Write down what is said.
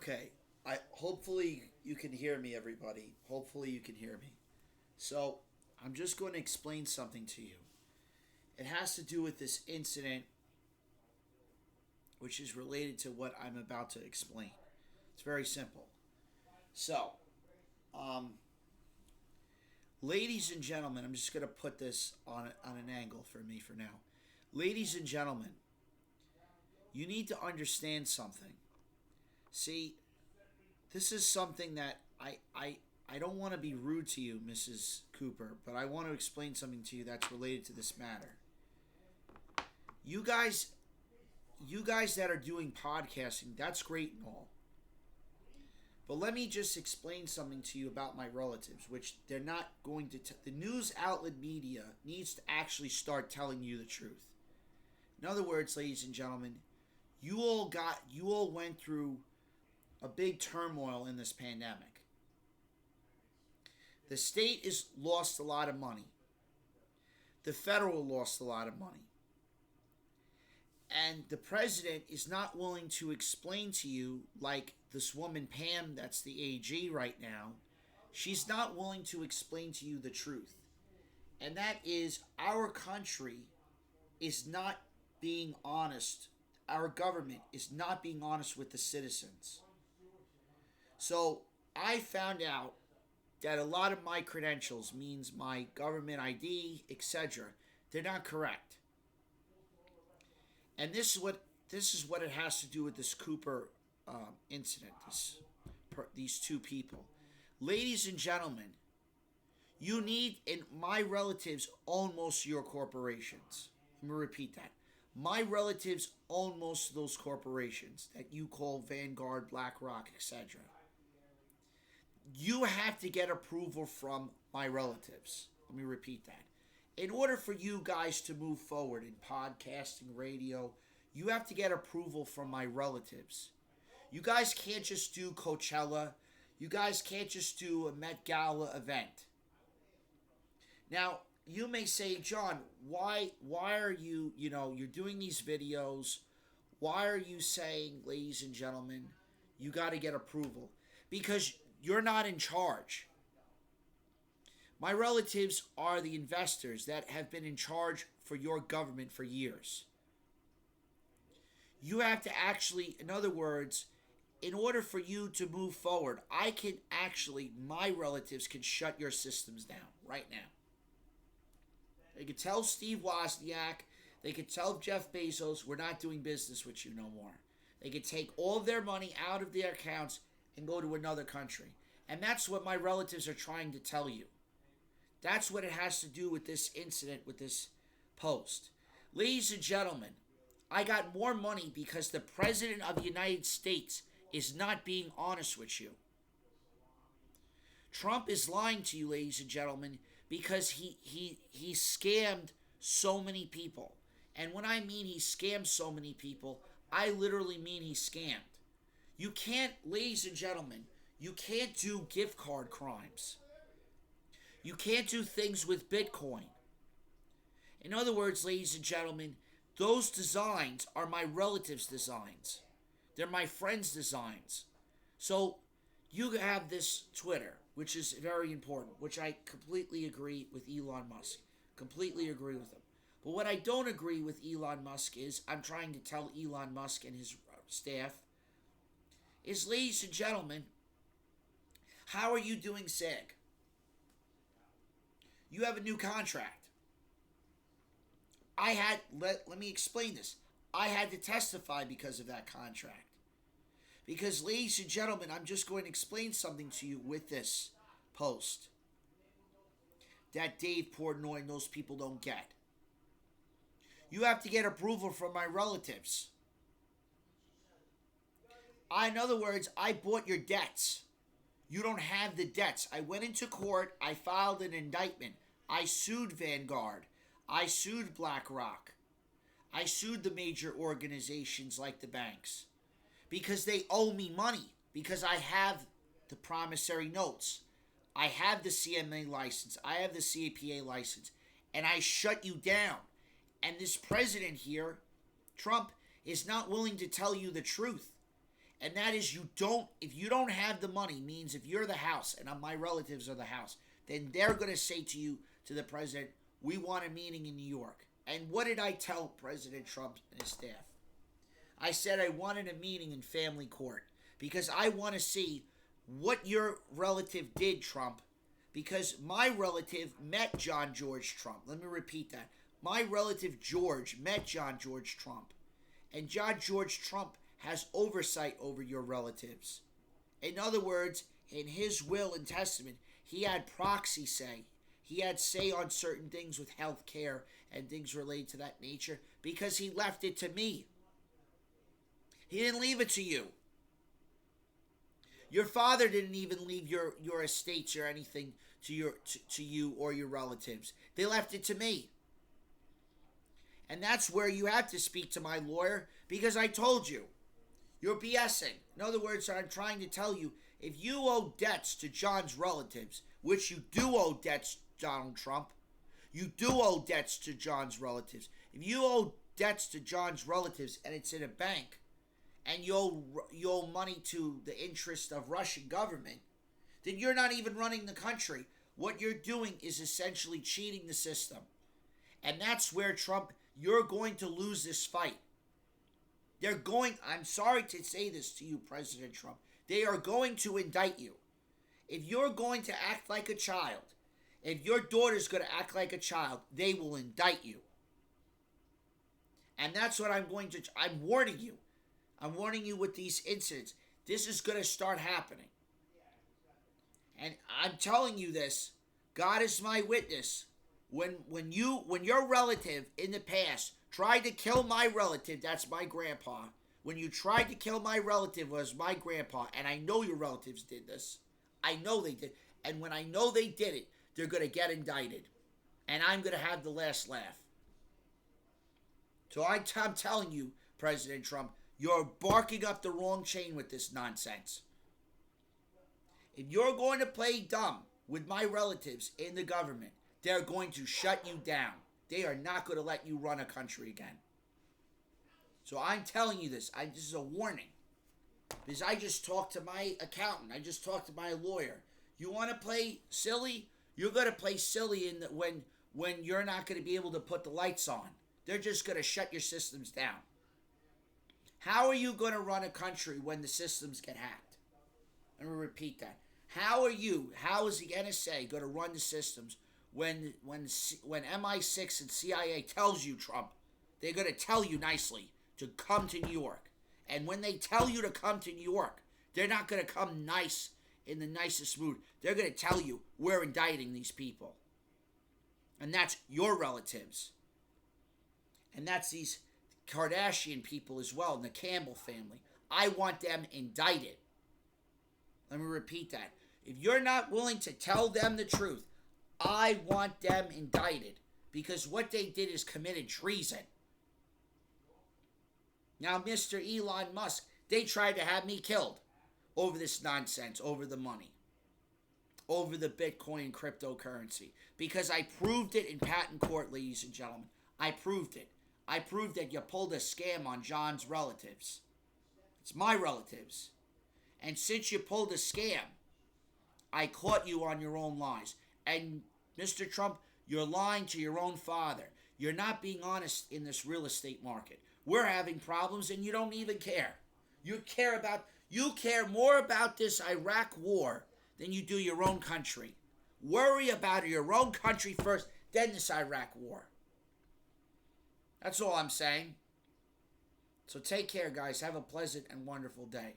Okay, I hopefully you can hear me, everybody. Hopefully you can hear me. So I'm just going to explain something to you. It has to do with this incident, which is related to what I'm about to explain. It's very simple. So, um, ladies and gentlemen, I'm just going to put this on an angle for me for now. Ladies and gentlemen, you need to understand something. See, this is something that I don't want to be rude to you, Mrs. Cooper, but I want to explain something to you that's related to this matter. You guys, you guys that are doing podcasting, that's great and all. But let me just explain something to you about my relatives, which they're not going to. The news outlet media needs to actually start telling you the truth. In other words, ladies and gentlemen, you all went through a big turmoil in this pandemic. The state has lost a lot of money. The federal lost a lot of money. And the president is not willing to explain to you, like this woman Pam, that's the AG right now, she's not willing to explain to you the truth. And that is, our country is not being honest. Our government is not being honest with the citizens. So I found out that a lot of my credentials, means my government ID, etc., they're not correct. And this is what it has to do with this Cooper incident. These two people, ladies and gentlemen, you need, and my relatives own most of your corporations. Let me repeat that. My relatives own most of those corporations that you call Vanguard, BlackRock, etc. You have to get approval from my relatives. Let me repeat that. In order for you guys to move forward in podcasting, radio, you have to get approval from my relatives. You guys can't just do Coachella. You guys can't just do a Met Gala event. Now, you may say, John, why are you, you're doing these videos. Why are you saying, ladies and gentlemen, you got to get approval? Because you're not in charge. My relatives are the investors that have been in charge for your government for years. You have to actually, in other words, in order for you to move forward, my relatives can shut your systems down right now. They could tell Steve Wozniak, they could tell Jeff Bezos, we're not doing business with you no more. They could take all of their money out of their accounts and go to another country. And that's what my relatives are trying to tell you. That's what it has to do with this incident, with this post. Ladies and gentlemen, I got more money because the President of the United States is not being honest with you. Trump is lying to you, ladies and gentlemen, because he scammed so many people. And when I mean he scammed so many people, I literally mean he scammed. You can't, ladies and gentlemen, you can't do gift card crimes. You can't do things with Bitcoin. In other words, ladies and gentlemen, those designs are my relatives' designs. They're my friends' designs. So you have this Twitter, which is very important, which I completely agree with Elon Musk. Completely agree with him. But what I don't agree with Elon Musk is, I'm trying to tell Elon Musk and his staff, is, ladies and gentlemen, how are you doing SAG? You have a new contract. Let me explain this. I had to testify because of that contract. Because, ladies and gentlemen, I'm just going to explain something to you with this post that Dave Portnoy and those people don't get. You have to get approval from my relatives. In other words, I bought your debts. You don't have the debts. I went into court. I filed an indictment. I sued Vanguard. I sued BlackRock. I sued the major organizations like the banks because they owe me money, because I have the promissory notes. I have the CMA license. I have the CAPA license. And I shut you down. And this president here, Trump, is not willing to tell you the truth. And that is if you don't have the money, means if you're the House and my relatives are the House, then they're going to say to you, to the president, we want a meeting in New York. And what did I tell President Trump and his staff? I said I wanted a meeting in family court because I want to see what your relative did, Trump, because my relative met John George Trump. Let me repeat that. My relative George met John George Trump. And John George Trump has oversight over your relatives. In other words, in his will and testament, he had proxy say. He had say on certain things with health care and things related to that nature because he left it to me. He didn't leave it to you. Your father didn't even leave your estates or anything to you or your relatives. They left it to me. And that's where you have to speak to my lawyer because I told you. You're BSing. In other words, I'm trying to tell you, if you owe debts to John's relatives, which you do owe debts, Donald Trump, you do owe debts to John's relatives. If you owe debts to John's relatives and it's in a bank, and you owe money to the interest of Russian government, then you're not even running the country. What you're doing is essentially cheating the system. And that's where Trump, you're going to lose this fight. I'm sorry to say this to you, President Trump, they are going to indict you. If you're going to act like a child, if your daughter's going to act like a child, they will indict you. And that's what I'm warning you. I'm warning you with these incidents. This is going to start happening. And I'm telling you this, God is my witness. When your relative in the past tried to kill my relative, that's my grandpa. When you tried to kill my relative was my grandpa, and I know your relatives did this. I know they did. And when I know they did it, they're going to get indicted. And I'm going to have the last laugh. So I'm telling you, President Trump, you're barking up the wrong chain with this nonsense. If you're going to play dumb with my relatives in the government, they're going to shut you down. They are not going to let you run a country again. So I'm telling you this. This is a warning. Because I just talked to my accountant. I just talked to my lawyer. You want to play silly? You're going to play silly when you're not going to be able to put the lights on. They're just going to shut your systems down. How are you going to run a country when the systems get hacked? Let me repeat that. How is the NSA going to run the systems when MI6 and CIA tells you, Trump, they're going to tell you nicely to come to New York. And when they tell you to come to New York, they're not going to come nice in the nicest mood. They're going to tell you, we're indicting these people. And that's your relatives. And that's these Kardashian people as well, and the Campbell family. I want them indicted. Let me repeat that. If you're not willing to tell them the truth, I want them indicted. Because what they did is committed treason. Now, Mr. Elon Musk, they tried to have me killed over this nonsense, over the money, over the Bitcoin cryptocurrency. Because I proved it in patent court, ladies and gentlemen. I proved it. I proved that you pulled a scam on John's relatives. It's my relatives. And since you pulled a scam, I caught you on your own lies. And Mr. Trump, you're lying to your own father. You're not being honest in this real estate market. We're having problems and you don't even care. You care more about this Iraq war than you do your own country. Worry about your own country first, then this Iraq war. That's all I'm saying. So take care, guys. Have a pleasant and wonderful day.